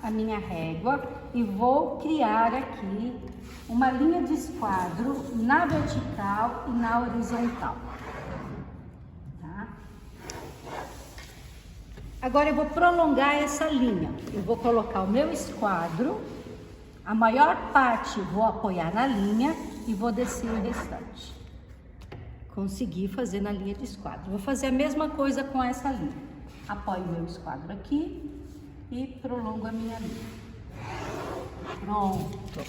a minha régua e vou criar aqui uma linha de esquadro na vertical e na horizontal. Tá? Agora eu vou prolongar essa linha. Eu vou colocar o meu esquadro, a maior parte vou apoiar na linha e vou descer o restante. Consegui fazer na linha de esquadro. Vou fazer a mesma coisa com essa linha. Apoio o meu esquadro aqui e prolongo a minha linha. Pronto.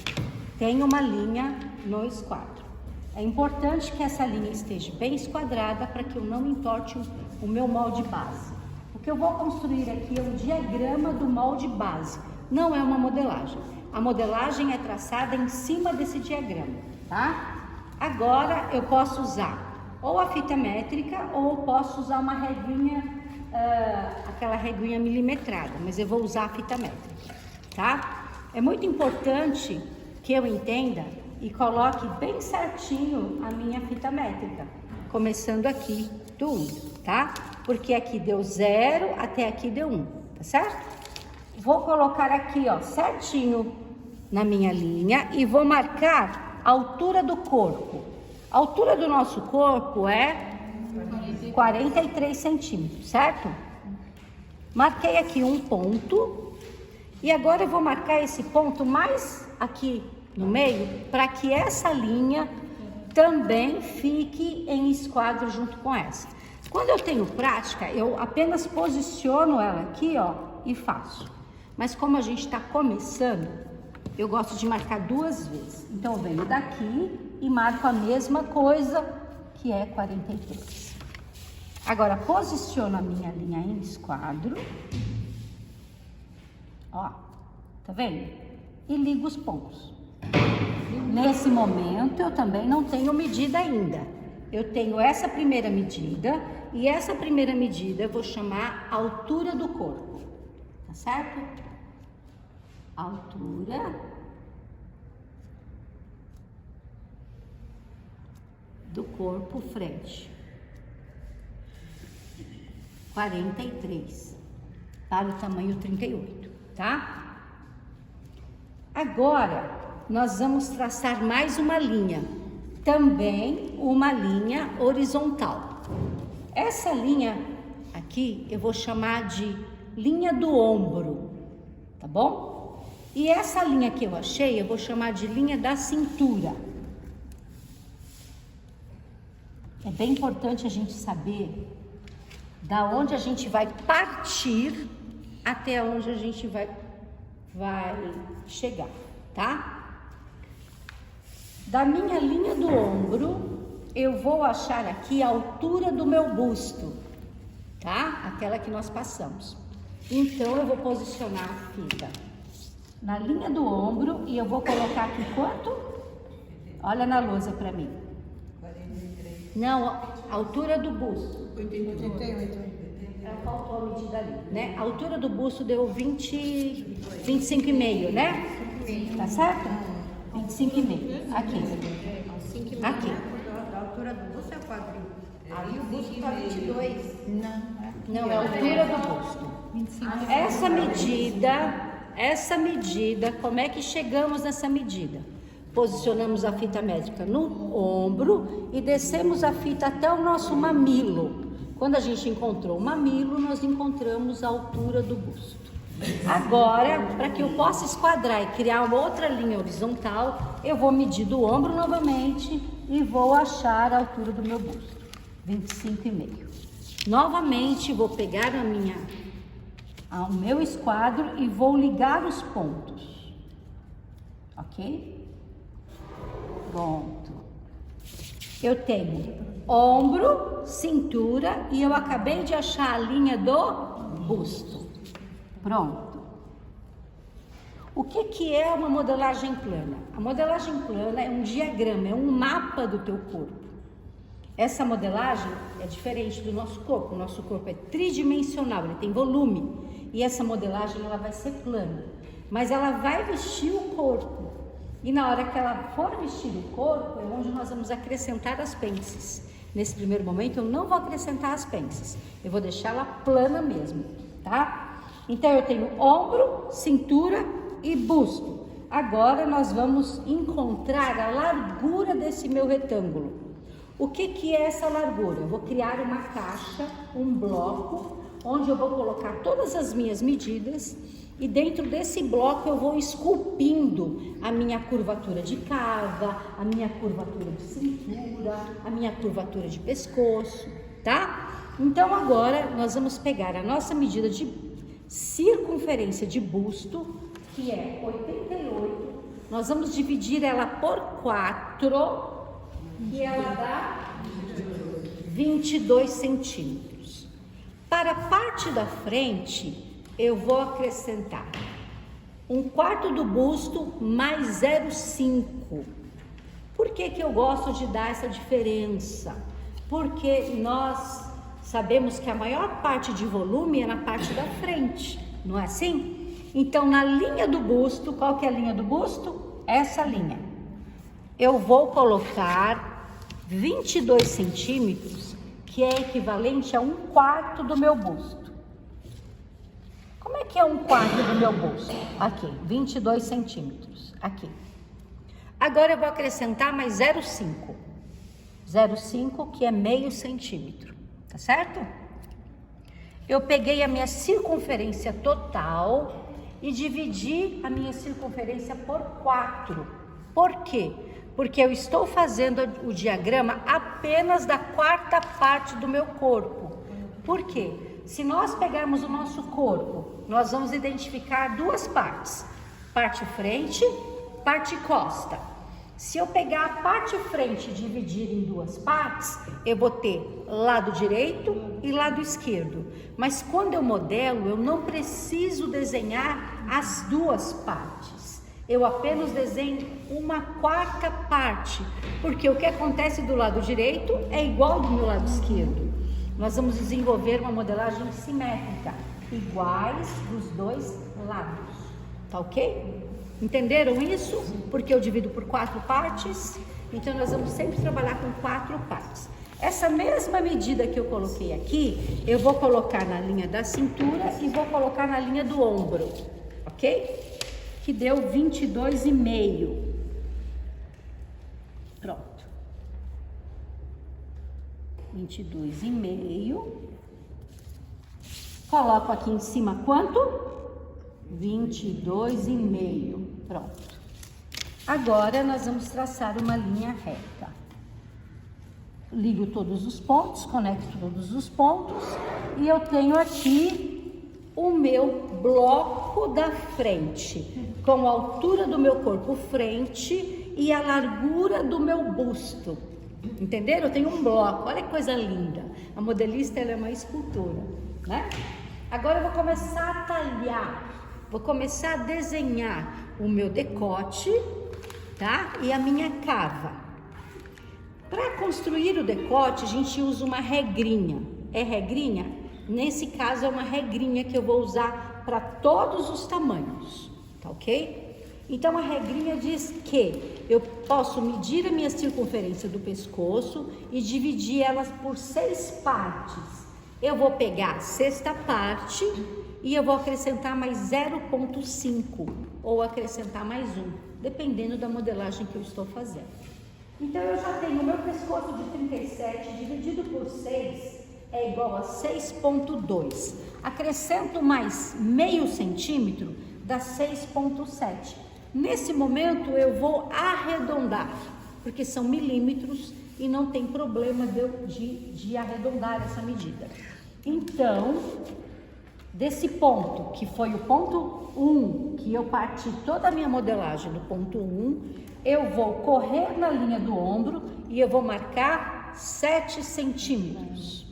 Tenho uma linha no esquadro. É importante que essa linha esteja bem esquadrada para que eu não entorte o meu molde base. O que eu vou construir aqui é um diagrama do molde base, não é uma modelagem. A modelagem é traçada em cima desse diagrama, tá? Agora eu posso usar ou a fita métrica ou eu posso usar uma reguinha, aquela reguinha milimetrada, mas eu vou usar a fita métrica, tá? É muito importante que eu entenda e coloque bem certinho a minha fita métrica, começando aqui do 1, tá? Porque aqui deu 0, até aqui deu 1, tá certo? Vou colocar aqui, ó, certinho na minha linha e vou marcar a altura do corpo. A altura do nosso corpo é 43 centímetros, certo? Marquei aqui um ponto e agora eu vou marcar esse ponto mais aqui no meio para que essa linha também fique em esquadro junto com essa. Quando eu tenho prática, eu apenas posiciono ela aqui, ó, e faço. Mas como a gente está começando, eu gosto de marcar 2 vezes. Então eu venho daqui e marco a mesma coisa, que é 43. Agora posiciono a minha linha em esquadro. Ó, tá vendo? E ligo os pontos. Nesse momento eu também não tenho medida ainda. Eu tenho essa primeira medida e essa primeira medida eu vou chamar altura do corpo. Tá certo? Altura do corpo frente. 43 para o tamanho 38, tá? Agora nós vamos traçar mais uma linha, também uma linha horizontal. Essa linha aqui eu vou chamar de linha do ombro, tá bom? E essa linha que eu achei eu vou chamar de linha da cintura. É bem importante a gente saber da onde a gente vai partir até onde a gente vai chegar, tá? Da minha linha do ombro, eu vou achar aqui a altura do meu busto, tá? Aquela que nós passamos. Então, eu vou posicionar a fita na linha do ombro e eu vou colocar aqui quanto? Olha na lousa para mim. 43. Não, a altura do busto. 88. Faltou a medida ali, né? A altura do busto deu 25,5, né? Tá certo? 25,5. Aqui. Aqui. A altura do busto é o quadril. Aí o busto tá 22. Não, é a altura do busto. 25. Essa medida, como é que chegamos nessa medida? Posicionamos a fita métrica no ombro e descemos a fita até o nosso mamilo. Quando a gente encontrou o mamilo, nós encontramos a altura do busto. Agora, para que eu possa esquadrar e criar uma outra linha horizontal, eu vou medir do ombro novamente e vou achar a altura do meu busto, 25,5. Novamente, vou pegar o meu esquadro e vou ligar os pontos, ok? Pronto. Eu tenho ombro, cintura e eu acabei de achar a linha do busto. Pronto. O que é uma modelagem plana? A modelagem plana é um diagrama, é um mapa do teu corpo. Essa modelagem é diferente do nosso corpo. O nosso corpo é tridimensional, ele tem volume. E essa modelagem ela vai ser plana, mas ela vai vestir o corpo. E na hora que ela for vestir o corpo, é onde nós vamos acrescentar as pences. Nesse primeiro momento, eu não vou acrescentar as pences. Eu vou deixar ela plana mesmo, tá? Então eu tenho ombro, cintura e busto. Agora nós vamos encontrar a largura desse meu retângulo. O que é essa largura? Eu vou criar uma caixa, um bloco, onde eu vou colocar todas as minhas medidas e dentro desse bloco eu vou esculpindo a minha curvatura de cava, a minha curvatura de cintura, a minha curvatura de pescoço, tá? Então agora nós vamos pegar a nossa medida de circunferência de busto, que é 88, nós vamos dividir ela por 4, e ela dá 22 centímetros. Para a parte da frente, eu vou acrescentar 1/4 do busto mais 0,5. Por que eu gosto de dar essa diferença? Porque nós sabemos que a maior parte de volume é na parte da frente, não é assim? Então, na linha do busto, qual que é a linha do busto? Essa linha. Eu vou colocar 22 centímetros, que é equivalente a 1/4 do meu busto. Como é que é 1/4 do meu busto? Aqui, 22 centímetros, aqui. Agora eu vou acrescentar mais 0,5. 0,5, que é meio centímetro, tá certo? Eu peguei a minha circunferência total e dividi a minha circunferência por 4. Por quê? Porque eu estou fazendo o diagrama apenas da 4ª parte do meu corpo. Por quê? Se nós pegarmos o nosso corpo, nós vamos identificar 2 partes. Parte frente, parte costa. Se eu pegar a parte frente e dividir em 2 partes, eu vou ter lado direito e lado esquerdo. Mas quando eu modelo, eu não preciso desenhar as 2 partes. Eu apenas desenho 1/4 parte, porque o que acontece do lado direito é igual do meu lado esquerdo. Nós vamos desenvolver uma modelagem simétrica, iguais dos 2 lados, tá ok? Entenderam isso? Porque eu divido por 4 partes, então nós vamos sempre trabalhar com 4 partes. Essa mesma medida que eu coloquei aqui, eu vou colocar na linha da cintura e vou colocar na linha do ombro, ok? Que deu 22,5. Pronto. 22,5. Coloco aqui em cima quanto? 22,5. Pronto. Agora nós vamos traçar uma linha reta. Ligo todos os pontos, conecto todos os pontos e eu tenho aqui o meu bloco da frente, com a altura do meu corpo frente e a largura do meu busto. Entenderam? Eu tenho um bloco, olha que coisa linda. A modelista, ela é uma escultora, né? Agora eu vou começar a talhar, vou começar a desenhar o meu decote, tá? E a minha cava. Para construir o decote, a gente usa uma regrinha. É regrinha? Nesse caso é uma regrinha que eu vou usar para todos os tamanhos, tá ok? Então a regrinha diz que eu posso medir a minha circunferência do pescoço e dividir elas por 6 partes. Eu vou pegar a 6ª parte e eu vou acrescentar mais 0,5 ou acrescentar mais 1, dependendo da modelagem que eu estou fazendo. Então eu já tenho o meu pescoço de 37 dividido por 6 é igual a 6,2. Acrescento mais meio centímetro, dá 6,7. Nesse momento eu vou arredondar, porque são milímetros e não tem problema de arredondar essa medida. Então, desse ponto, que foi o ponto 1, que eu parti toda a minha modelagem do ponto 1, eu vou correr na linha do ombro e eu vou marcar 7 centímetros.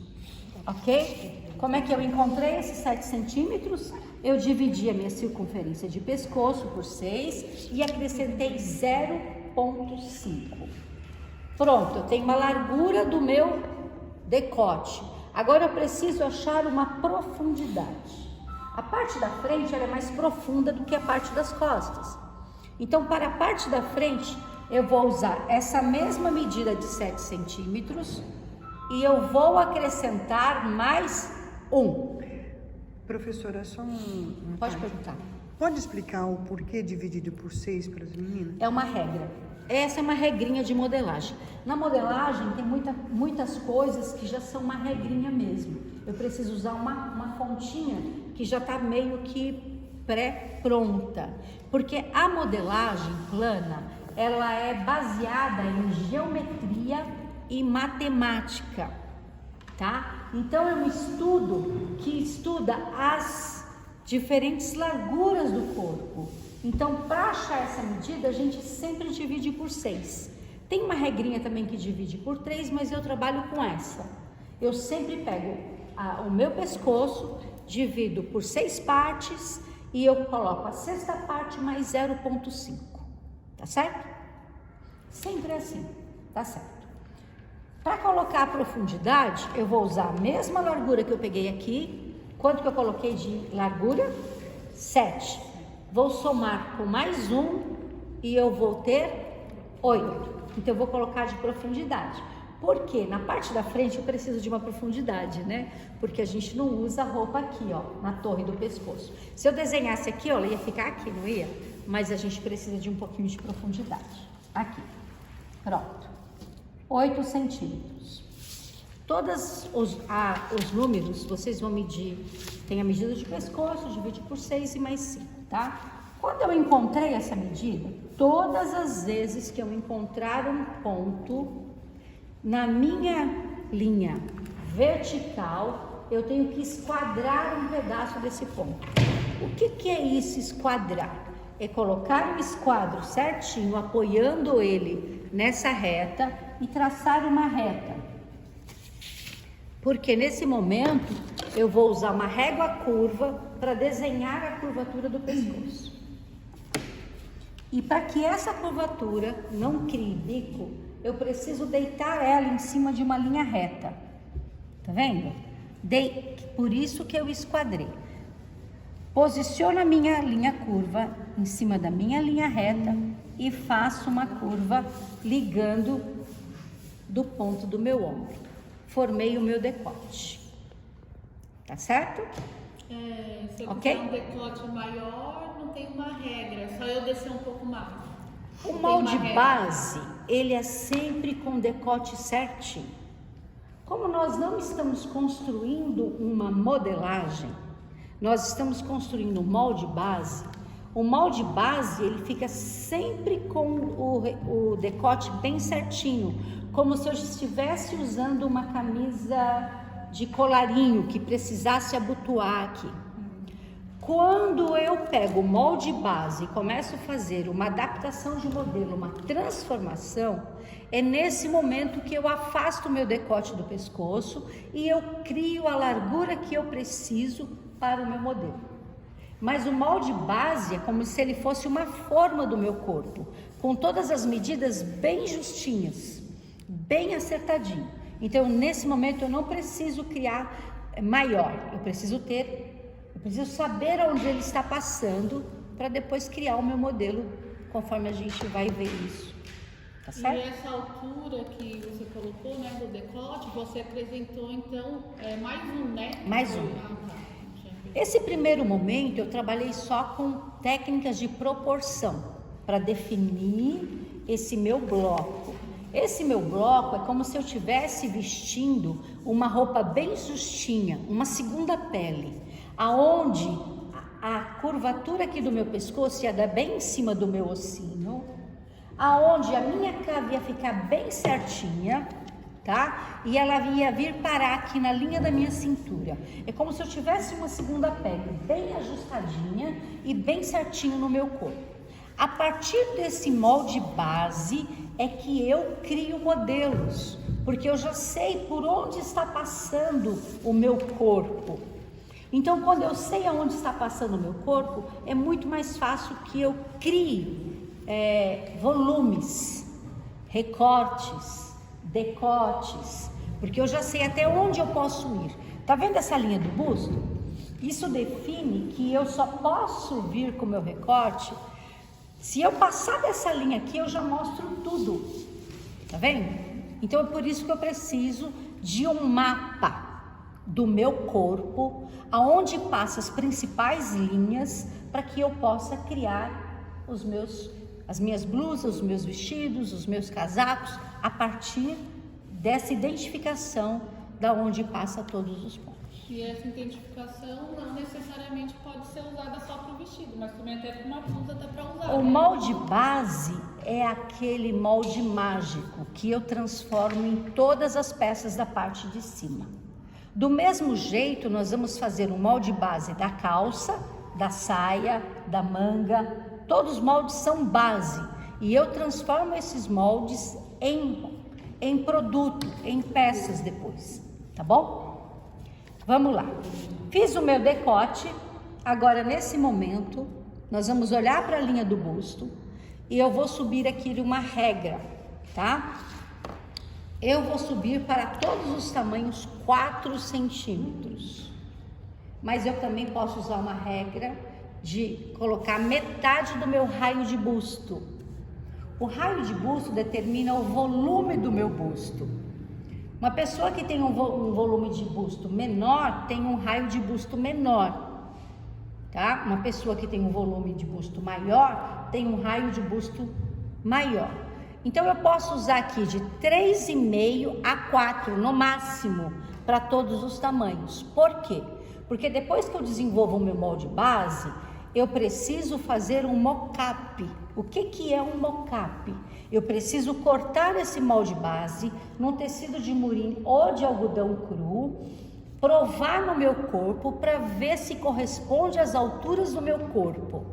Ok? Como é que eu encontrei esses 7 centímetros? Eu dividi a minha circunferência de pescoço por 6 e acrescentei 0,5. Pronto, eu tenho uma largura do meu decote. Agora eu preciso achar uma profundidade. A parte da frente ela é mais profunda do que a parte das costas. Então, para a parte da frente, eu vou usar essa mesma medida de 7 centímetros e eu vou acrescentar mais 1. Professora, só uma Pode parte. perguntar. Pode explicar o porquê dividido por 6 para as meninas? É uma regra. Essa é uma regrinha de modelagem. Na modelagem tem muitas coisas que já são uma regrinha mesmo. Eu preciso usar uma fontinha que já está meio que pré-pronta. Porque a modelagem plana, ela é baseada em geometria e matemática, tá? Então é um estudo que estuda as diferentes larguras do corpo. Então, para achar essa medida, a gente sempre divide por 6. Tem uma regrinha também que divide por 3, mas eu trabalho com essa. Eu sempre pego o meu pescoço, divido por 6 partes e eu coloco a sexta parte mais 0,5. Tá certo? Sempre assim, tá certo. Para colocar a profundidade, eu vou usar a mesma largura que eu peguei aqui. Quanto que eu coloquei de largura? 7. Vou somar com mais 1 e eu vou ter 8. Então eu vou colocar de profundidade. Porque na parte da frente eu preciso de uma profundidade, né? Porque a gente não usa roupa aqui, ó, na torre do pescoço. Se eu desenhasse aqui, ó, ela ia ficar aqui, não ia? Mas a gente precisa de um pouquinho de profundidade. Aqui. Pronto. 8 centímetros. Todos os números, vocês vão medir, tem a medida de pescoço, divide por 6 e mais 5, tá? Quando eu encontrei essa medida, todas as vezes que eu encontrar um ponto na minha linha vertical, eu tenho que esquadrar um pedaço desse ponto. O que é isso, esquadrar? É colocar o esquadro certinho, apoiando ele nessa reta e traçar uma reta. Porque nesse momento eu vou usar uma régua curva para desenhar a curvatura do pescoço. E para que essa curvatura não crie bico, eu preciso deitar ela em cima de uma linha reta. Tá vendo? Por isso que eu esquadrei. Posiciono a minha linha curva em cima da minha linha reta e faço uma curva ligando do ponto do meu ombro. Formei o meu decote. Tá certo? Se eu Ok? quiser um decote maior, não tem uma regra, é só eu descer um pouco mais. O Não tem molde uma regra. base, ele é sempre com decote certinho. Como nós não estamos construindo uma modelagem, nós estamos construindo um molde base. O molde base, ele fica sempre com o decote bem certinho, como se eu estivesse usando uma camisa de colarinho que precisasse abotoar aqui. Quando eu pego o molde base e começo a fazer uma adaptação de modelo, uma transformação, é nesse momento que eu afasto o meu decote do pescoço e eu crio a largura que eu preciso para o meu modelo. Mas o molde base é como se ele fosse uma forma do meu corpo, com todas as medidas bem justinhas, bem acertadinho. Então, nesse momento, eu não preciso criar maior, eu preciso saber onde ele está passando para depois criar o meu modelo, conforme a gente vai ver isso. Tá certo? E essa altura que você colocou, né, do decote, você apresentou então mais um, né? Mais um. Ah, tá. Esse primeiro momento eu trabalhei só com técnicas de proporção para definir esse meu bloco. Esse meu bloco é como se eu estivesse vestindo uma roupa bem justinha, uma segunda pele, aonde a curvatura aqui do meu pescoço ia dar bem em cima do meu ossinho, aonde a minha cava ia ficar bem certinha, tá? E ela ia vir parar aqui na linha da minha cintura. É como se eu tivesse uma segunda pele bem ajustadinha e bem certinho no meu corpo. A partir desse molde base é que eu crio modelos, porque eu já sei por onde está passando o meu corpo. Então, quando eu sei aonde está passando o meu corpo, é muito mais fácil que eu crie volumes, recortes, decotes, porque eu já sei até onde eu posso ir. Tá vendo essa linha do busto? Isso define que eu só posso vir com o meu recorte se eu passar dessa linha aqui, eu já mostro tudo. Tá vendo? Então é por isso que eu preciso de um mapa do meu corpo, aonde passam as principais linhas para que eu possa criar as minhas blusas, os meus vestidos, os meus casacos, a partir dessa identificação da onde passa todos os pontos. E essa identificação não necessariamente pode ser usada só para o vestido, mas também até para uma blusa dá para usar. O molde base é aquele molde mágico que eu transformo em todas as peças da parte de cima. Do mesmo jeito, nós vamos fazer um molde base da calça, da saia, da manga. Todos os moldes são base e eu transformo esses moldes em produto, em peças depois, tá bom? Vamos lá. Fiz o meu decote. Agora, nesse momento, nós vamos olhar para a linha do busto e eu vou subir aqui uma regra, tá? Eu vou subir para todos os tamanhos 4 centímetros. Mas eu também posso usar uma regra de colocar metade do meu raio de busto. O raio de busto determina o volume do meu busto. Uma pessoa que tem um volume de busto menor tem um raio de busto menor, tá? Uma pessoa que tem um volume de busto maior tem um raio de busto maior. Então eu posso usar aqui de 3,5 a 4 no máximo para todos os tamanhos. Por quê? Porque depois que eu desenvolvo o meu molde base, eu preciso fazer um mock-up. O que é um mock-up? Eu preciso cortar esse molde base num tecido de murim ou de algodão cru, provar no meu corpo para ver se corresponde às alturas do meu corpo.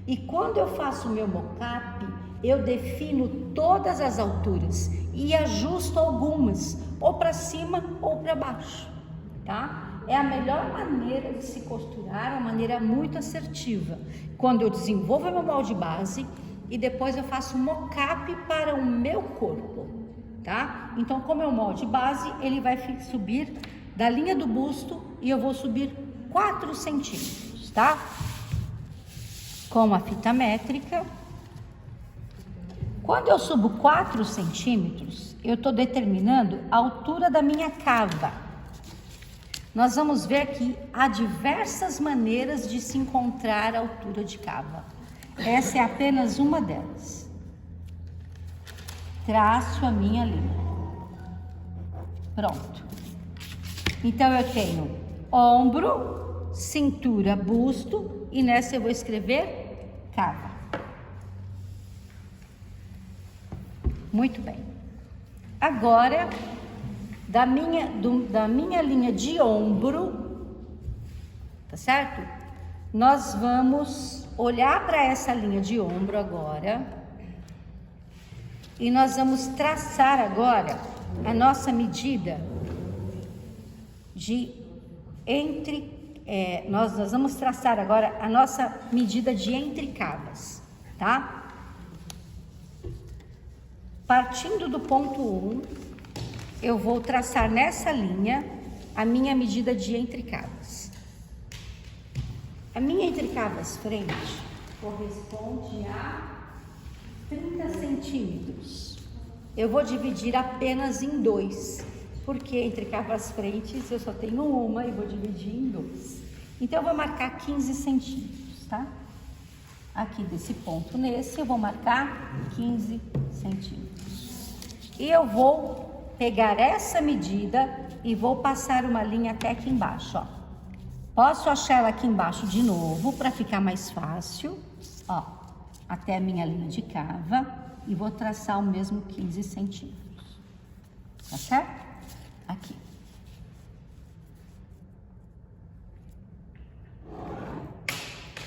E quando eu faço o meu mock-up, eu defino todas as alturas e ajusto algumas, ou para cima ou para baixo, tá? É a melhor maneira de se costurar, uma maneira muito assertiva. Quando eu desenvolvo o meu molde base e depois eu faço um mock-up para o meu corpo, tá? Então, como é o molde base, ele vai subir da linha do busto e eu vou subir 4 centímetros, tá? Com a fita métrica. Quando eu subo 4 centímetros, eu estou determinando a altura da minha cava. Nós vamos ver que há diversas maneiras de se encontrar a altura de cava. Essa é apenas uma delas. Traço a minha linha. Pronto. Então eu tenho ombro, cintura, busto e nessa eu vou escrever cava. Muito bem. Agora, da minha linha de ombro, tá certo? Nós vamos olhar para essa linha de ombro agora e nós vamos traçar agora a nossa medida de nós vamos traçar agora a nossa medida de entrecavas, tá? Partindo do ponto 1, eu vou traçar nessa linha a minha medida de entrecavas. A minha entrecavas frente corresponde a 30 centímetros. Eu vou dividir apenas em 2, porque entrecavas frentes eu só tenho uma e vou dividir em 2. Então eu vou marcar 15 centímetros, tá? Aqui desse ponto nesse eu vou marcar 15 centímetros. E eu vou pegar essa medida e vou passar uma linha até aqui embaixo, ó. Posso achar ela aqui embaixo de novo para ficar mais fácil, ó, até a minha linha de cava e vou traçar o mesmo 15 centímetros, tá certo? Aqui.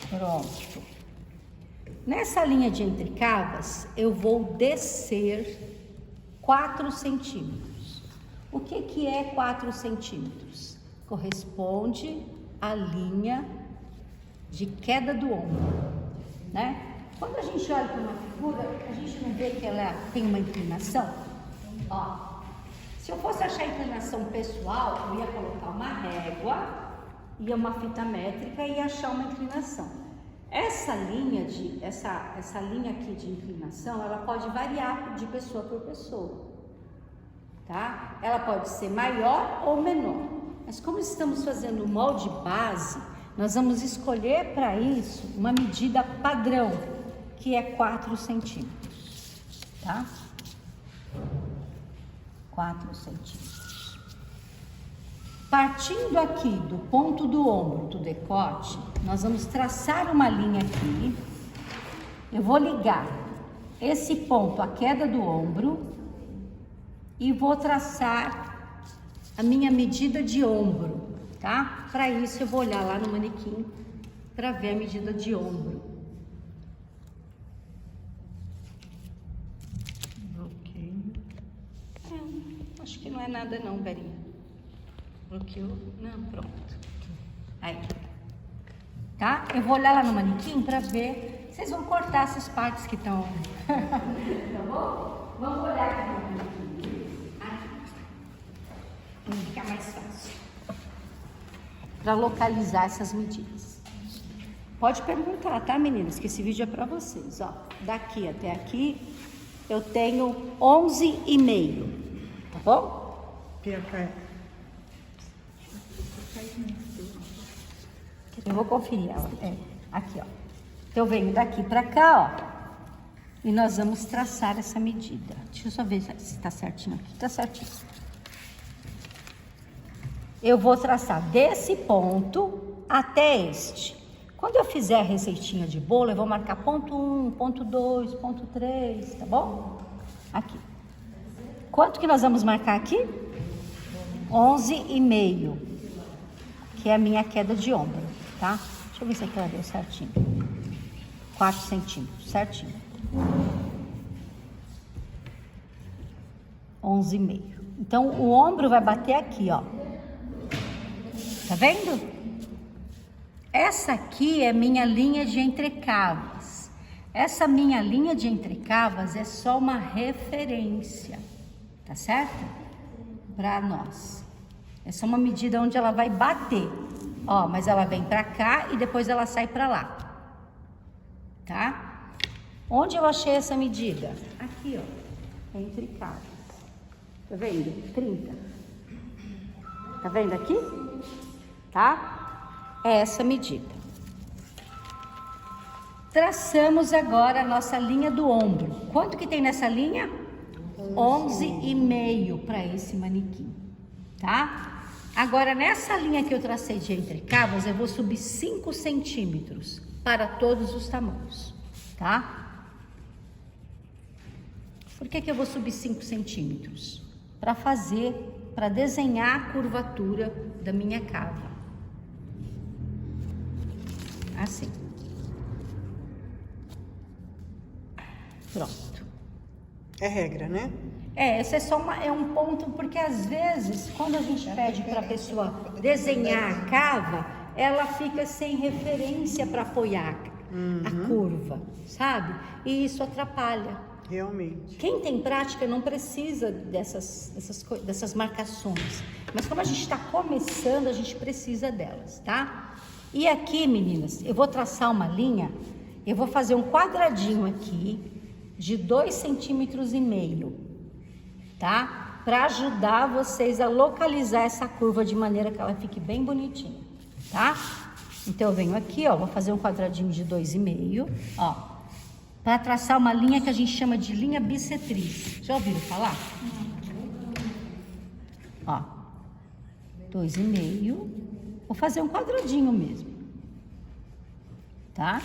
Pronto. Nessa linha de entrecavas, eu vou descer 4 centímetros. O que é 4 centímetros? Corresponde à linha de queda do ombro, né? Quando a gente olha para uma figura, a gente não vê que ela tem uma inclinação? Ó, se eu fosse achar a inclinação pessoal, eu ia colocar uma régua e uma fita métrica e achar uma inclinação. Essa linha aqui de inclinação, ela pode variar de pessoa por pessoa, tá? Ela pode ser maior ou menor. Mas como estamos fazendo o molde base, nós vamos escolher para isso uma medida padrão, que é 4 centímetros, tá? 4 centímetros. Partindo aqui do ponto do ombro do decote, nós vamos traçar uma linha aqui. Eu vou ligar esse ponto à queda do ombro e vou traçar a minha medida de ombro, tá? Para isso eu vou olhar lá no manequim para ver a medida de ombro. Ok. Acho que não é nada não, Verinha. Bloqueou? Não, pronto. Aí. Tá? Eu vou olhar lá no manequim para ver. Vocês vão cortar essas partes que estão... Tá bom? Vamos olhar aqui no manequim. Aqui. Vai ficar mais fácil. Para localizar essas medidas. Pode perguntar, tá, meninas? Que esse vídeo é para vocês. Ó, daqui até aqui, eu tenho 11,5. Tá bom? Eu vou conferir ela. Aqui, ó. Então, eu venho daqui pra cá, ó. E nós vamos traçar essa medida. Deixa eu só ver se tá certinho aqui. Tá certinho. Eu vou traçar desse ponto até este. Quando eu fizer a receitinha de bolo, eu vou marcar ponto 1, ponto 2, ponto 3, tá bom? Aqui. Quanto que nós vamos marcar aqui? 11,5, que é a minha queda de ombro, tá? Deixa eu ver se aqui ela deu certinho. 4 centímetros, certinho. 11,5. Então, o ombro vai bater aqui, ó. Tá vendo? Essa aqui é minha linha de entrecavas. Essa minha linha de entrecavas é só uma referência, tá certo? Para nós. Essa é uma medida onde ela vai bater. Ó, mas ela vem pra cá e depois ela sai pra lá. Tá? Onde eu achei essa medida? Aqui, ó. Entre cavas. Tá vendo? 30. Tá vendo aqui? Tá? É essa medida. Traçamos agora a nossa linha do ombro. Quanto que tem nessa linha? 11,5 para esse manequim, tá? Agora, nessa linha que eu tracei de entrecavas, eu vou subir 5 centímetros para todos os tamanhos, tá? Por que eu vou subir 5 centímetros? Para desenhar a curvatura da minha cava. Assim. Pronto. É regra, né? Esse é só um ponto, porque às vezes, quando a gente pede para a pessoa desenhar a cava, ela fica sem referência para apoiar a curva, sabe? E isso atrapalha. Realmente. Quem tem prática não precisa dessas marcações. Mas como a gente está começando, a gente precisa delas, tá? E aqui, meninas, eu vou traçar uma linha, eu vou fazer um quadradinho aqui de 2,5 centímetros, tá? Para ajudar vocês a localizar essa curva de maneira que ela fique bem bonitinha, tá? Então, eu venho aqui, ó, vou fazer um quadradinho de 2,5, ó, para traçar uma linha que a gente chama de linha bissetriz. Já ouviram falar? Ó, 2,5. Vou fazer um quadradinho mesmo, tá?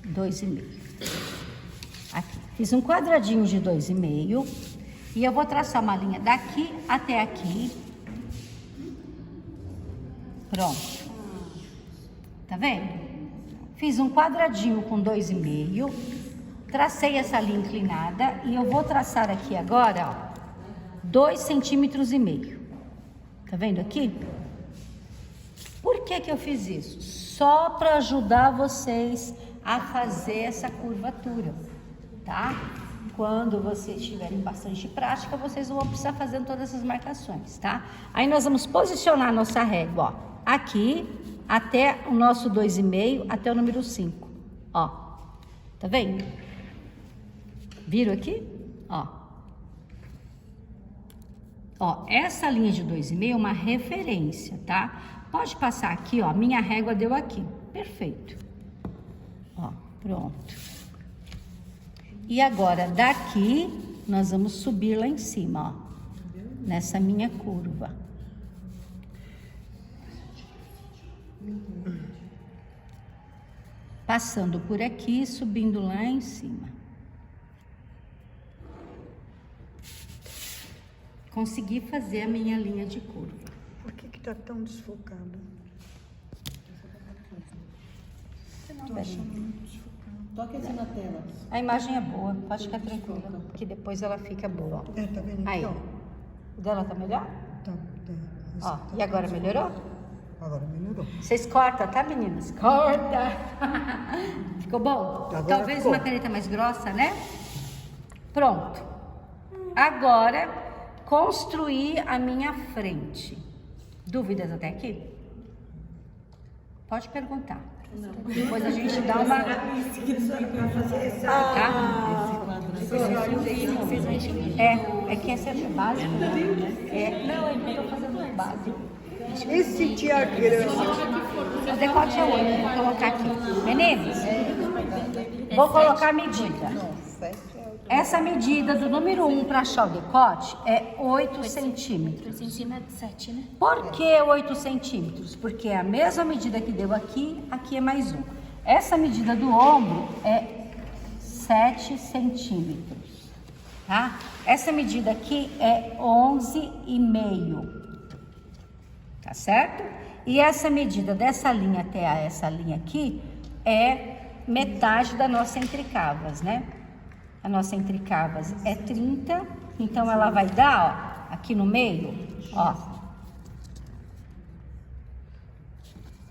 2,5. Aqui, fiz um quadradinho de 2,5 e eu vou traçar uma linha daqui até aqui. Pronto. Tá vendo? Fiz um quadradinho com 2,5, tracei essa linha inclinada e eu vou traçar aqui agora, ó, 2,5 centímetros. Tá vendo aqui? Por que eu fiz isso? Só para ajudar vocês a fazer essa curvatura, tá? Quando vocês tiverem bastante prática, vocês vão precisar fazer todas essas marcações, tá? Aí nós vamos posicionar a nossa régua, ó, aqui até o nosso 2,5, até o número 5, ó. Tá vendo? Viram aqui? Ó. Ó, essa linha de 2,5 é uma referência, tá? Pode passar aqui, ó, minha régua deu aqui. Perfeito. Ó, pronto. E agora, daqui, nós vamos subir lá em cima, ó. Nessa minha curva. Passando por aqui, subindo lá em cima. Consegui fazer a minha linha de curva. Por que tá tão desfocado? Toque assim na tela. A imagem é boa, pode ficar tranquila, que depois ela fica boa. É, tá vendo? Aí, Então, o dela tá melhor? tá. Ó, e agora melhorou? Agora melhorou. Vocês cortam, tá, meninas? Corta! Ficou bom? Agora Talvez ficou. uma caneta mais grossa, né? Pronto. Agora, construir a minha frente. Dúvidas até aqui? Pode perguntar. Depois a gente dá uma... Tá? É que essa é a básica, né? Não, eu tô fazendo o básico. Esse diagrama. O decote é 8, vou colocar aqui. Meninas, vou colocar a medida. Essa medida do número 1 para achar o decote é 8 centímetros. 8 centímetros, 7, né? Por que 8 centímetros? Porque é a mesma medida que deu aqui, aqui é mais 1. Essa medida do ombro é 7 centímetros, tá? Essa medida aqui é 11,5, tá certo? E essa medida dessa linha até essa linha aqui é metade da nossa entrecavas, né? A nossa entrecavas é 30, então ela vai dar, ó, aqui no meio, ó,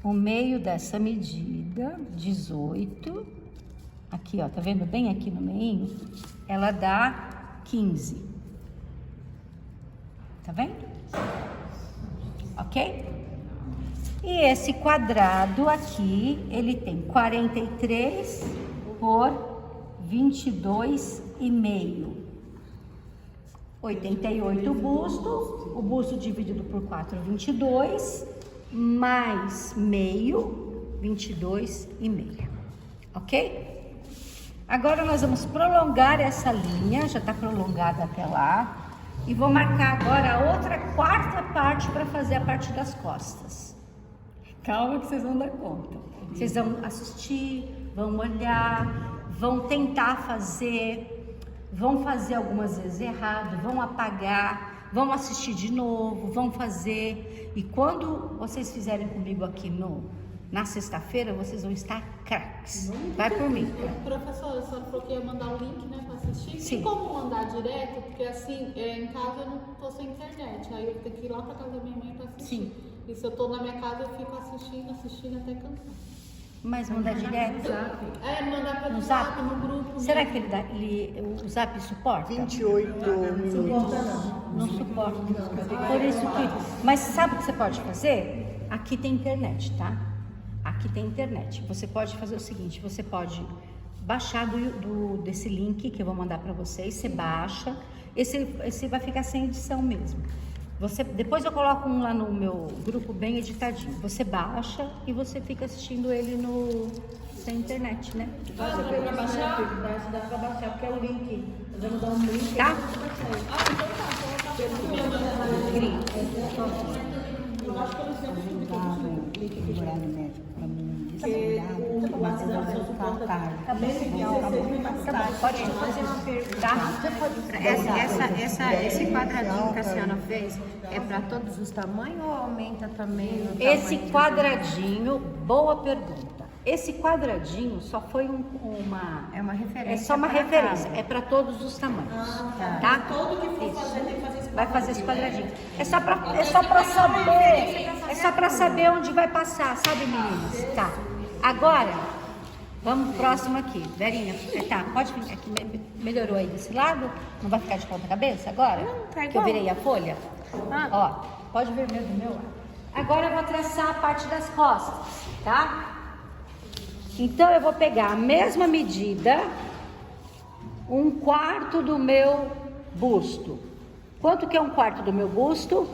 o meio dessa medida, 18, aqui, ó, tá vendo bem aqui no meio? Ela dá 15, tá vendo? Ok? E esse quadrado aqui, ele tem 43 por 22,5. 88 o busto dividido por 4, 22, mais meio, 22,5. Ok? Agora nós vamos prolongar essa linha, já está prolongada até lá, e vou marcar agora a outra quarta parte para fazer a parte das costas. Calma que vocês vão dar conta. Vocês vão assistir, vão olhar, vão tentar fazer, vão fazer algumas vezes errado, vão apagar, vão assistir de novo, vão fazer. E quando vocês fizerem comigo aqui na sexta-feira, vocês vão estar craques. Vai por mim. Professora, a senhora falou que ia mandar o link, né, para assistir. Sim. Tem como mandar direto? Porque assim, em casa eu não tô sem internet. Aí eu tenho que ir lá para casa da minha mãe para assistir. Sim. E se eu tô na minha casa, eu fico assistindo até cansar. Mas mandar direto? Mandar para No no Zap? no grupo. Será que o Zap suporta? 28 minutos. Não suporta. Por isso que... Mas sabe o que você pode fazer? Aqui tem internet, tá? Aqui tem internet. Você pode fazer o seguinte, você pode baixar desse link que eu vou mandar para vocês. Você baixa. Esse vai ficar sem edição mesmo. Depois eu coloco um lá no meu grupo bem editadinho. Você baixa e você fica assistindo ele sem internet, né? Dá pra baixar, porque é o link. Eu vou dar um link. Tá? Pode fazer uma pergunta. Esse quadradinho que a senhora fez é para todos os tamanhos ou aumenta também o tamanho? Esse quadradinho, boa pergunta. Esse quadradinho só foi uma... É uma referência. É só uma para referência, cada. é para todos os tamanhos, tá? Todo que for Isso. fazer, tem que fazer esse Vai fazer esse quadradinho. É só para saber onde vai passar, sabe, meninas? Tá. Agora, vamos pro próximo aqui. Verinha, tá, pode vir aqui. Melhorou aí desse lado? Não vai ficar de ponta cabeça agora? Não, tá que eu igual. virei a folha? Ó, pode ver mesmo do meu lado. Agora eu vou traçar a parte das costas, tá? Então eu vou pegar a mesma medida, 1/4 do meu busto. Quanto que é 1/4 do meu busto?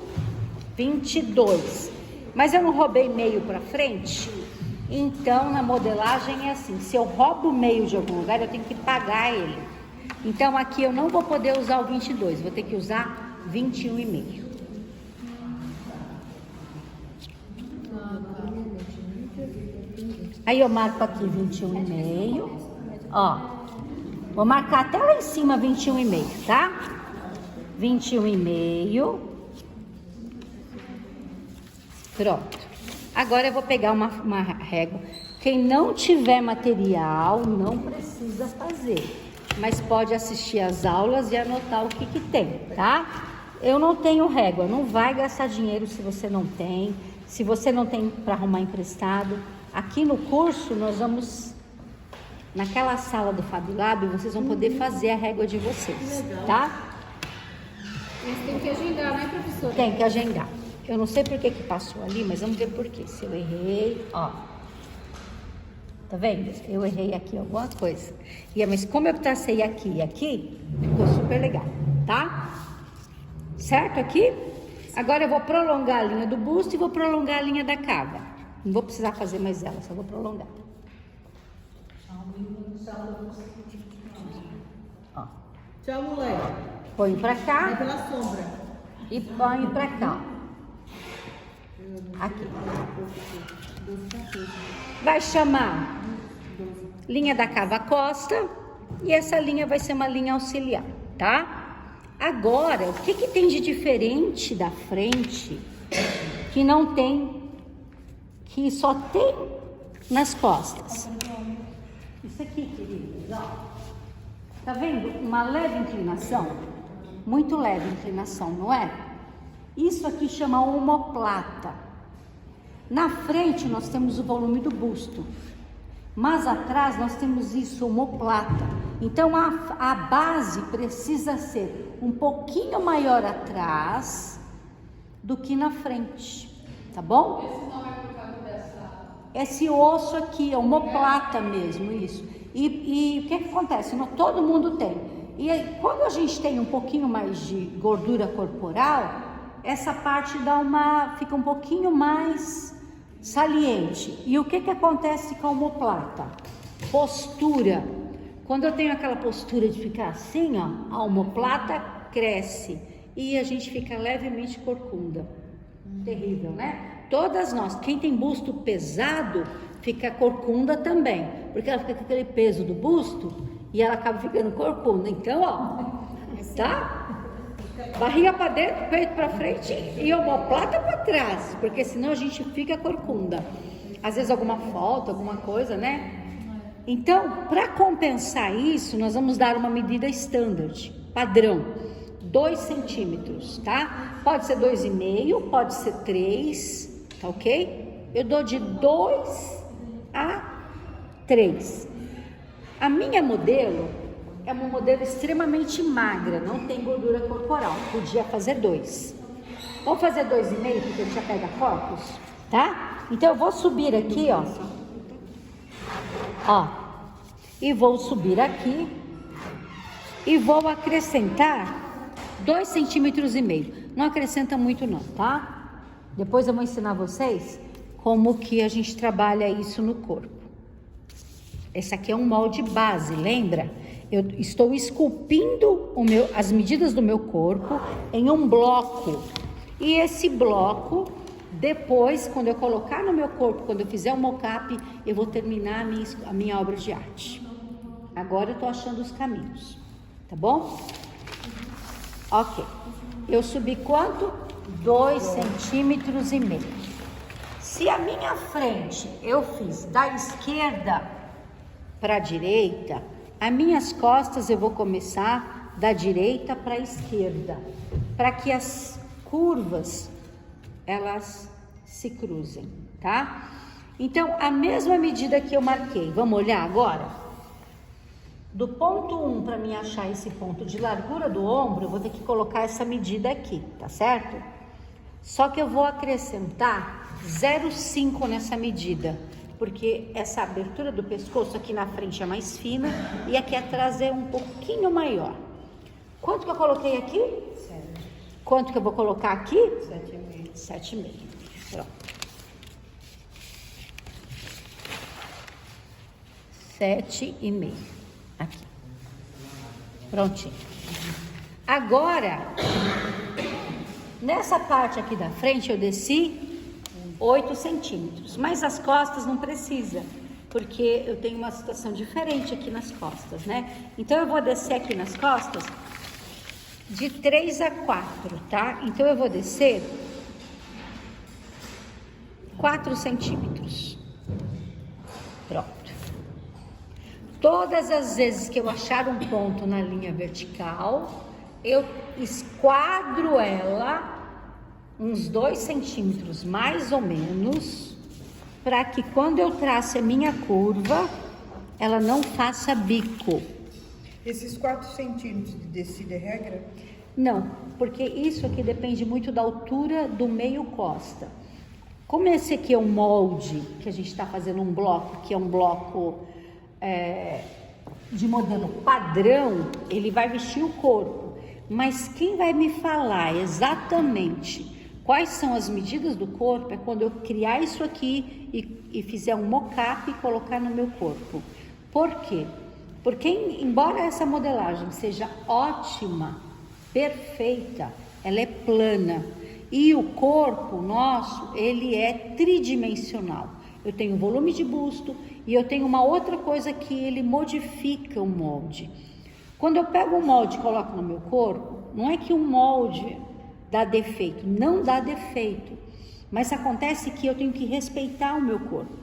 22. Mas eu não roubei meio para frente? Então, na modelagem é assim, se eu roubo meio de algum lugar, eu tenho que pagar ele. Então, aqui eu não vou poder usar o 22, vou ter que usar 21,5. Aí eu marco aqui 21,5, ó. Vou marcar até lá em cima 21,5, tá? 21,5. Pronto. Agora eu vou pegar uma régua. Quem não tiver material, não precisa fazer. Mas pode assistir às aulas e anotar o que tem, tá? Eu não tenho régua, não vai gastar dinheiro se você não tem. Se você não tem para arrumar emprestado. Aqui no curso, nós vamos... Naquela sala do Fab Lab, vocês vão poder fazer a régua de vocês, tá? Mas tem que agendar, né, professora? Tem que agendar. Eu não sei por que passou ali, mas vamos ver por quê. Se eu errei, ó. Tá vendo? Eu errei aqui alguma coisa. Mas como eu tracei aqui e aqui, ficou super legal, tá? Certo aqui? Agora eu vou prolongar a linha do busto e vou prolongar a linha da cava. Não vou precisar fazer mais ela, só vou prolongar. Ó. Tchau, moleque. Põe pra Vai cá pela sombra. e põe pra cá. Aqui. Vai chamar linha da cava costa e essa linha vai ser uma linha auxiliar, tá? Agora, o que tem de diferente da frente que não tem, que só tem nas costas? Isso aqui, queridos, ó. Tá vendo? Uma leve inclinação, muito leve inclinação, não é? Isso aqui chama omoplata. Na frente nós temos o volume do busto, mas atrás nós temos isso, omoplata. Então a base precisa ser um pouquinho maior atrás do que na frente, tá bom? Esse não é por causa dessa... Esse osso aqui é omoplata mesmo, isso. E o que acontece? Todo mundo tem. E aí, quando a gente tem um pouquinho mais de gordura corporal, essa parte fica um pouquinho mais saliente. E o que acontece com a omoplata? Postura. Quando eu tenho aquela postura de ficar assim, ó, a omoplata cresce e a gente fica levemente corcunda. Terrível, né? Todas nós, quem tem busto pesado, fica corcunda também, porque ela fica com aquele peso do busto e ela acaba ficando corcunda. Então, ó, tá? Barriga para dentro, peito para frente e omoplata para trás, porque senão a gente fica corcunda. Às vezes alguma falta, alguma coisa, né? Então, para compensar isso, nós vamos dar uma medida standard, padrão, 2 centímetros, tá? Pode ser 2,5, pode ser 3, tá ok? Eu dou de 2 a 3. A minha modelo é uma modelo extremamente magra, não tem gordura corporal, podia fazer 2. Vamos fazer 2,5 porque já pega corpos, tá? Então eu vou subir aqui, ó, e vou subir aqui e vou acrescentar 2,5 centímetros. Não acrescenta muito não, tá? Depois eu vou ensinar vocês como que a gente trabalha isso no corpo. Esse aqui é um molde base, lembra? Eu estou esculpindo as medidas do meu corpo em um bloco. E esse bloco, depois, quando eu colocar no meu corpo, quando eu fizer o mock-up, eu vou terminar a minha obra de arte. Agora eu estou achando os caminhos, tá bom? Ok. Eu subi quanto? 2,5 centímetros. Se a minha frente eu fiz da esquerda para a direita, as minhas costas eu vou começar da direita para a esquerda, para que as curvas elas se cruzem, tá? Então, a mesma medida que eu marquei, vamos olhar agora? Do ponto 1 para mim achar esse ponto de largura do ombro, eu vou ter que colocar essa medida aqui, tá certo? Só que eu vou acrescentar 0,5 nessa medida, porque essa abertura do pescoço aqui na frente é mais fina e aqui atrás é um pouquinho maior. Quanto que eu coloquei aqui? Quanto que eu vou colocar aqui? 7,5. 7,5. Pronto. 7,5. Aqui. Prontinho. Agora, nessa parte aqui da frente eu desci 8 centímetros, mas as costas não precisa, porque eu tenho uma situação diferente aqui nas costas, né? Então eu vou descer aqui nas costas de 3 a 4, tá? Então eu vou descer 4 centímetros. Pronto. Todas as vezes que eu achar um ponto na linha vertical, eu esquadro ela uns 2 centímetros mais ou menos, para que quando eu trace a minha curva, ela não faça bico. Esses 4 centímetros de descida é regra? Não, porque isso aqui depende muito da altura do meio costa. Como esse aqui é um molde, que a gente está fazendo um bloco, que é um bloco de modelo padrão, ele vai vestir o corpo. Mas quem vai me falar exatamente quais são as medidas do corpo é quando eu criar isso aqui e fizer um mock-up e colocar no meu corpo. Por quê? Porque embora essa modelagem seja ótima, perfeita, ela é plana. E o corpo nosso, ele é tridimensional. Eu tenho volume de busto e eu tenho uma outra coisa que ele modifica o molde. Quando eu pego o molde e coloco no meu corpo, não é que o molde dá defeito, não dá defeito. Mas acontece que eu tenho que respeitar o meu corpo.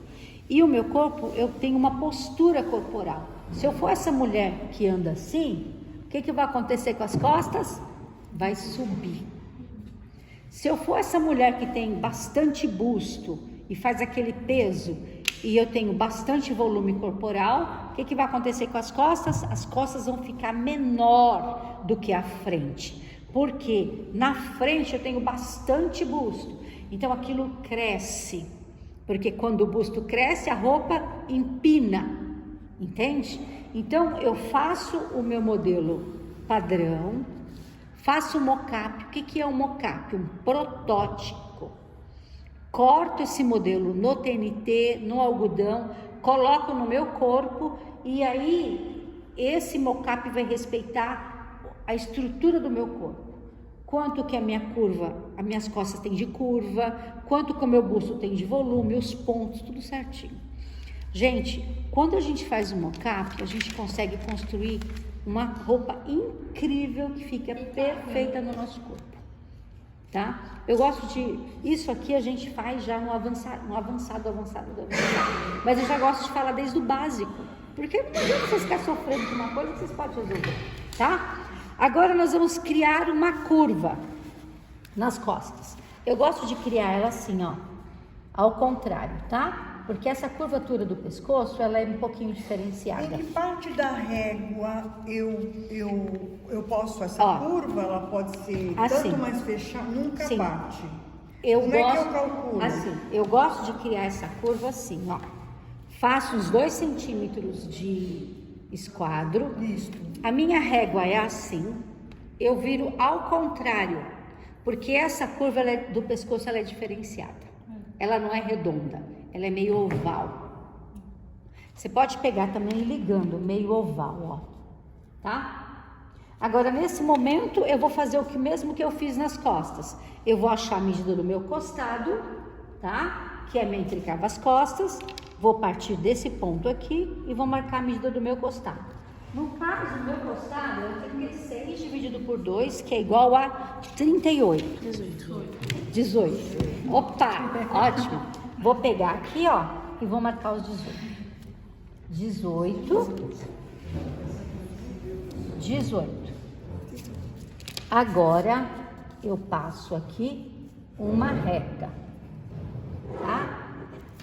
E o meu corpo, eu tenho uma postura corporal. Se eu for essa mulher que anda assim, o que vai acontecer com as costas? Vai subir. Se eu for essa mulher que tem bastante busto e faz aquele peso e eu tenho bastante volume corporal, o que vai acontecer com as costas? As costas vão ficar menor do que a frente. Porque na frente eu tenho bastante busto, então aquilo cresce. Porque quando o busto cresce, a roupa empina, entende? Então eu faço o meu modelo padrão, faço um mock-up. O que é um mock-up? Um protótipo. Corto esse modelo no TNT, no algodão, coloco no meu corpo e aí esse mock-up vai respeitar a estrutura do meu corpo. Quanto que a minha curva, as minhas costas têm de curva, quanto que o meu busto tem de volume, os pontos, tudo certinho. Gente, quando a gente faz um mock-up, a gente consegue construir uma roupa incrível que fica perfeita no nosso corpo, tá? Eu gosto de... Isso aqui a gente faz já no avançado. Mas eu já gosto de falar desde o básico, porque não adianta vocês ficarem sofrendo com uma coisa que vocês podem resolver, tá? Agora nós vamos criar uma curva nas costas. Eu gosto de criar ela assim, ó, ao contrário, tá? Porque essa curvatura do pescoço, ela é um pouquinho diferenciada. Em que parte da régua eu posso, essa curva, ela pode ser assim, tanto mais fechada, nunca sim. bate. Como é que eu calculo? Assim, eu gosto de criar essa curva assim, ó. Faço uns 2 centímetros de esquadro. Isso. A minha régua é assim, eu viro ao contrário, porque essa curva do pescoço ela é diferenciada. Ela não é redonda, ela é meio oval. Você pode pegar também ligando, meio oval, ó, tá? Agora, nesse momento, eu vou fazer o mesmo que eu fiz nas costas. Eu vou achar a medida do meu costado, tá? Que é meio as costas. Vou partir desse ponto aqui e vou marcar a medida do meu costado. No caso, o meu costado é 36 dividido por 2, que é igual a 38. 18. Opa, ótimo. Vou pegar aqui, ó, e vou marcar os 18. 18. Agora, eu passo aqui uma reta, tá?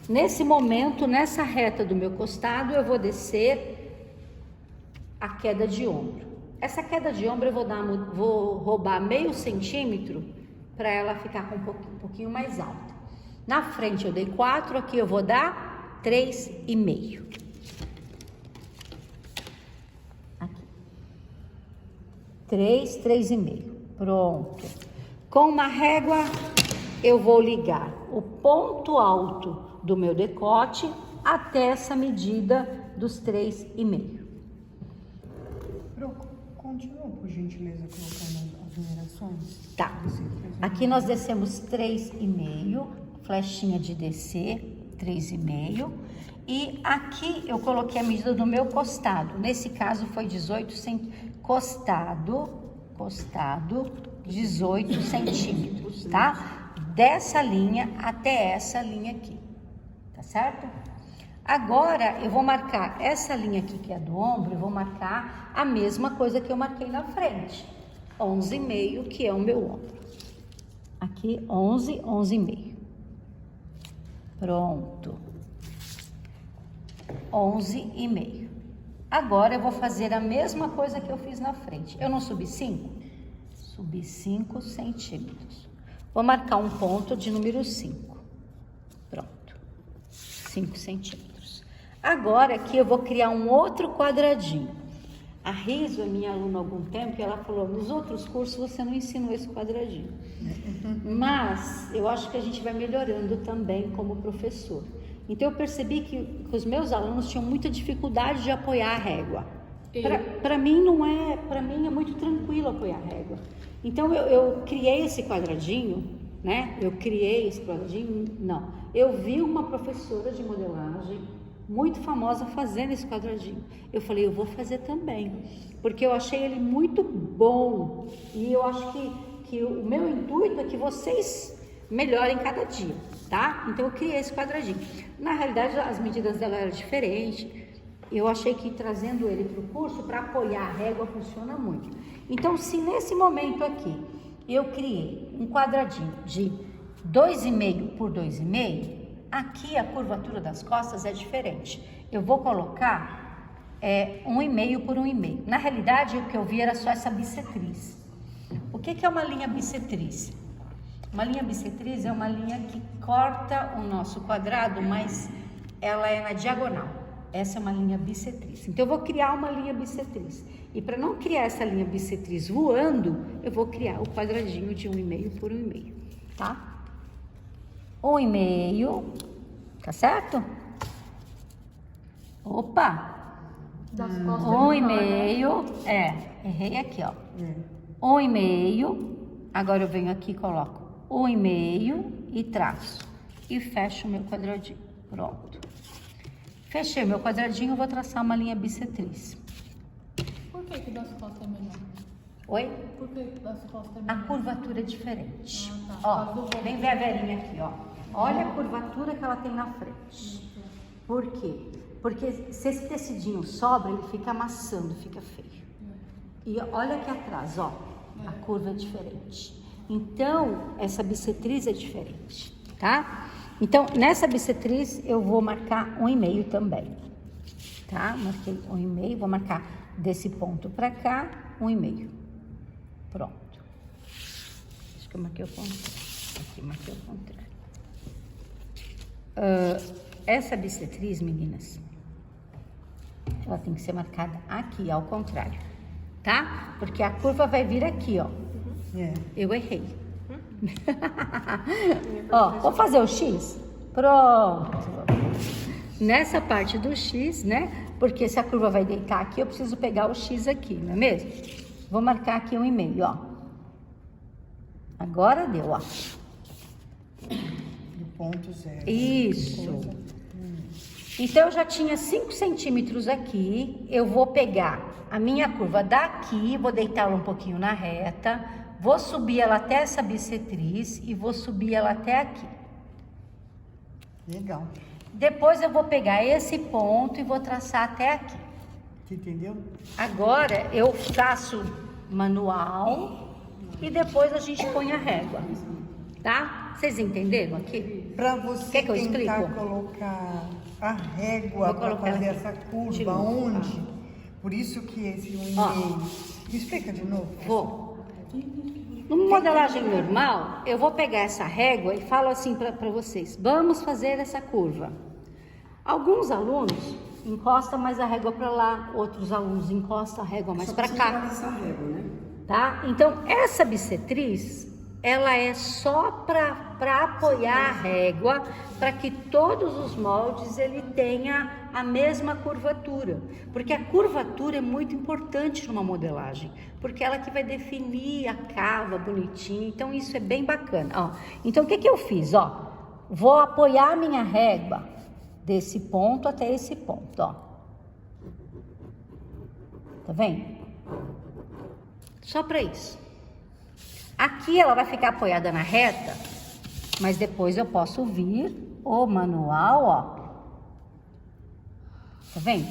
Nesse momento, nessa reta do meu costado, eu vou descer a queda de ombro. Essa queda de ombro eu vou roubar meio centímetro para ela ficar com um pouquinho mais alta. Na frente eu dei 4, aqui eu vou dar 3,5. Aqui. 3,5. Pronto. Com uma régua, eu vou ligar o ponto alto do meu decote até essa medida dos 3,5. Continua, por gentileza, colocando as numerações. Tá. Aqui nós descemos 3,5, flechinha de descer, 3,5. E aqui eu coloquei a medida do meu costado. Nesse caso foi 18 centímetros. Costado, 18 centímetros, tá? Dessa linha até essa linha aqui, tá certo? Agora eu vou marcar essa linha aqui que é do ombro, eu vou marcar a mesma coisa que eu marquei na frente. 11,5, que é o meu ombro. Aqui 11, 11,5. Pronto. 11,5. Agora eu vou fazer a mesma coisa que eu fiz na frente. Eu não subi 5? Subi 5 centímetros. Vou marcar um ponto de número 5. Pronto. 5 centímetros. Agora aqui eu vou criar um outro quadradinho. A Riso é minha aluna há algum tempo e ela falou, nos outros cursos você não ensinou esse quadradinho. Mas eu acho que a gente vai melhorando também como professor. Então eu percebi que os meus alunos tinham muita dificuldade de apoiar a régua. Para mim para mim é muito tranquilo apoiar a régua. Então eu criei esse quadradinho, né? Não. Eu vi uma professora de modelagem muito famosa fazendo esse quadradinho. Eu falei, eu vou fazer também, porque eu achei ele muito bom e eu acho que o meu intuito é que vocês melhorem cada dia, tá? Então eu criei esse quadradinho. Na realidade as medidas dela eram diferentes. Eu achei que trazendo ele para o curso, para apoiar a régua, funciona muito. Então se nesse momento aqui eu criei um quadradinho de 2,5 por 2,5, aqui a curvatura das costas é diferente. Eu vou colocar 1,5 por 1,5. Na realidade, o que eu vi era só essa bissetriz. O que é uma linha bissetriz? Uma linha bissetriz é uma linha que corta o nosso quadrado, mas ela é na diagonal. Essa é uma linha bissetriz. Então, eu vou criar uma linha bissetriz. E para não criar essa linha bissetriz voando, eu vou criar o quadradinho de 1,5 por 1,5, tá? 1,5, tá certo? Opa! Das costas 1,5, errei aqui, ó. 1,5, agora eu venho aqui e coloco 1,5 e traço. E fecho o meu quadradinho, pronto. Fechei o meu quadradinho, vou traçar uma linha bissetriz. Por que das costas é melhor? Oi? Por que das costas é A melhor? curvatura é diferente. Ah, tá. Ó, vem ver a Verinha aqui, ó. Olha a curvatura que ela tem na frente. Por quê? Porque se esse tecidinho sobra, ele fica amassando, fica feio. E olha aqui atrás, ó. A curva é diferente. Então, essa bissetriz é diferente, tá? Então, nessa bissetriz, eu vou marcar 1,5 também. Tá? Marquei 1,5, vou marcar desse ponto pra cá, 1,5. Pronto. Acho que eu marquei o contrário. Aqui, marquei o contrário. Essa bissetriz, meninas, ela tem que ser marcada aqui, ao contrário, tá? Porque a curva vai vir aqui, ó. Eu errei. Ó, vou fazer o X? Pronto. Nessa parte do X, né? Porque se a curva vai deitar aqui, eu preciso pegar o X aqui, não é mesmo? Vou marcar aqui 1,5, ó. Agora deu, ó. Do ponto zero. Isso. Então, eu já tinha 5 centímetros aqui. Eu vou pegar a minha curva daqui, vou deitá-la um pouquinho na reta, vou subir ela até essa bissetriz e vou subir ela até aqui. Legal. Depois eu vou pegar esse ponto e vou traçar até aqui. Você entendeu? Agora eu faço manual e depois a gente põe a régua, tá? Vocês entenderam aqui? Para você Quer que eu tentar explico? colocar a régua Vou para colocar fazer aqui. essa De curva, novo, onde? Por isso que esse 1,5. Me explica de novo. Vou. Numa modelagem normal, eu vou pegar essa régua e falo assim para vocês, vamos fazer essa curva. Alguns alunos encostam mais a régua para lá, outros alunos encostam a régua mais para cá. Essa régua, né? Tá? Então, essa bissetriz, ela é só para apoiar a régua, para que todos os moldes ele tenha a mesma curvatura, porque a curvatura é muito importante numa modelagem, porque ela que vai definir a cava bonitinha, então isso é bem bacana. Ó, então o que que eu fiz? Ó, vou apoiar a minha régua desse ponto até esse ponto, ó. Tá vendo? Só para isso. Aqui ela vai ficar apoiada na reta, mas depois eu posso vir o manual, ó. Tá vendo?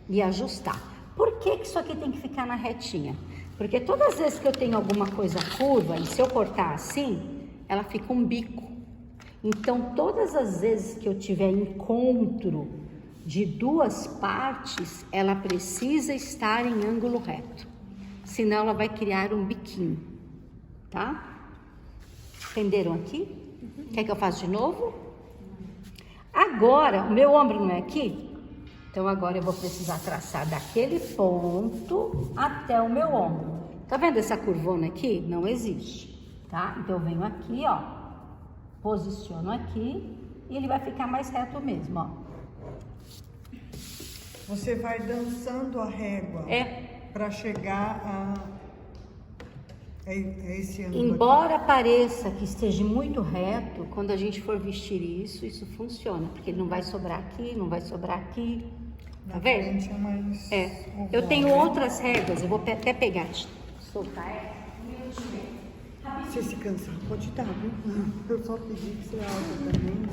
E ajustar. Por que que isso aqui tem que ficar na retinha? Porque todas as vezes que eu tenho alguma coisa curva, e se eu cortar assim, ela fica um bico. Então, todas as vezes que eu tiver encontro de duas partes, ela precisa estar em ângulo reto. Senão ela vai criar um biquinho, tá? Entenderam aqui? Quer que eu faça de novo? Agora, o meu ombro não é aqui? Então agora eu vou precisar traçar daquele ponto até o meu ombro. Tá vendo essa curvona aqui? Não existe, tá? Então eu venho aqui, ó, posiciono aqui e ele vai ficar mais reto mesmo, ó. Você vai dançando a régua para chegar a esse ângulo. Embora pareça que esteja muito reto, quando a gente for vestir isso funciona, porque ele não vai sobrar aqui, não vai sobrar aqui. Tá vendo? É mais Eu oval, tenho né? outras réguas, eu vou até pegar, soltar ela. Se se cansar, pode dar, viu? Eu só pedi que você abra também.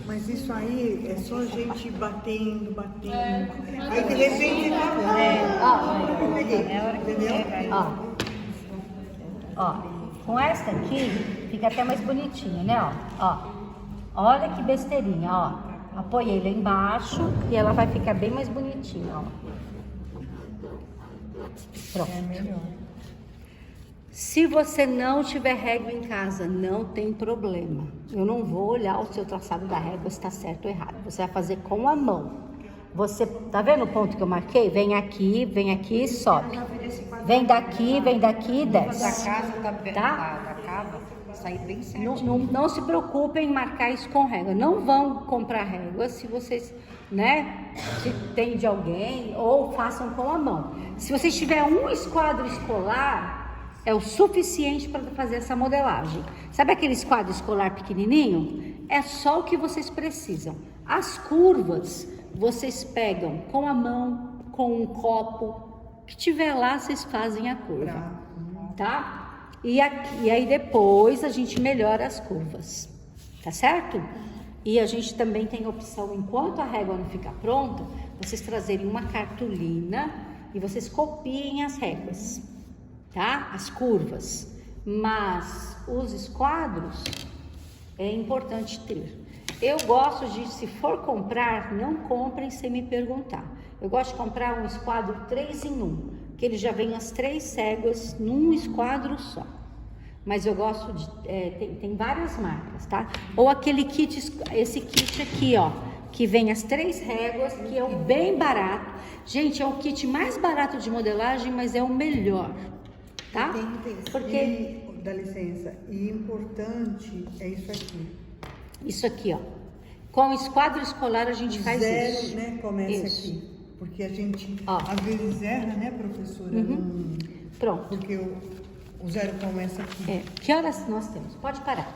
Mas isso aí é só a gente batendo. Aí de repente eu peguei, entendeu? Ó, com essa aqui fica até mais bonitinho, né? Ó, olha que besteirinha, ó. Apoiei lá embaixo e ela vai ficar bem mais bonitinha, ó. Pronto. É melhor. Se você não tiver régua em casa, não tem problema. Eu não vou olhar o seu traçado da régua se está certo ou errado. Você vai fazer com a mão. Você, tá vendo o ponto que eu marquei? Vem aqui e sobe. Vem daqui e desce. Da casa Tá? da cava, sair bem certinho. Não se preocupem em marcar isso com régua. Não vão comprar régua se vocês, né, se tem de alguém, ou façam com a mão. Se vocês tiverem um esquadro escolar, é o suficiente para fazer essa modelagem. Sabe aquele esquadro escolar pequenininho? É só o que vocês precisam. As curvas, vocês pegam com a mão, com um copo, que tiver lá, vocês fazem a curva, tá? E aí depois a gente melhora as curvas, tá certo? E a gente também tem a opção, enquanto a régua não ficar pronta, vocês trazerem uma cartolina e vocês copiem as réguas, tá? As curvas. Mas os esquadros é importante ter. Eu gosto de, se for comprar, não comprem sem me perguntar. Eu gosto de comprar um esquadro 3 em 1, que ele já vem as 3 réguas num esquadro só. Mas eu gosto de, tem várias marcas, tá? Ou aquele kit, esse kit aqui, ó, que vem as 3 réguas, que é o bem barato. Gente, é o kit mais barato de modelagem, mas é o melhor, tá? Porque dá licença, e importante é isso aqui. Isso aqui, ó. Com o esquadro escolar a gente faz zero, isso. né? Começa Isso. aqui. Porque a gente Ó. às vezes erra, né, professora? Pronto. Porque o zero começa aqui. Que horas nós temos? Pode parar.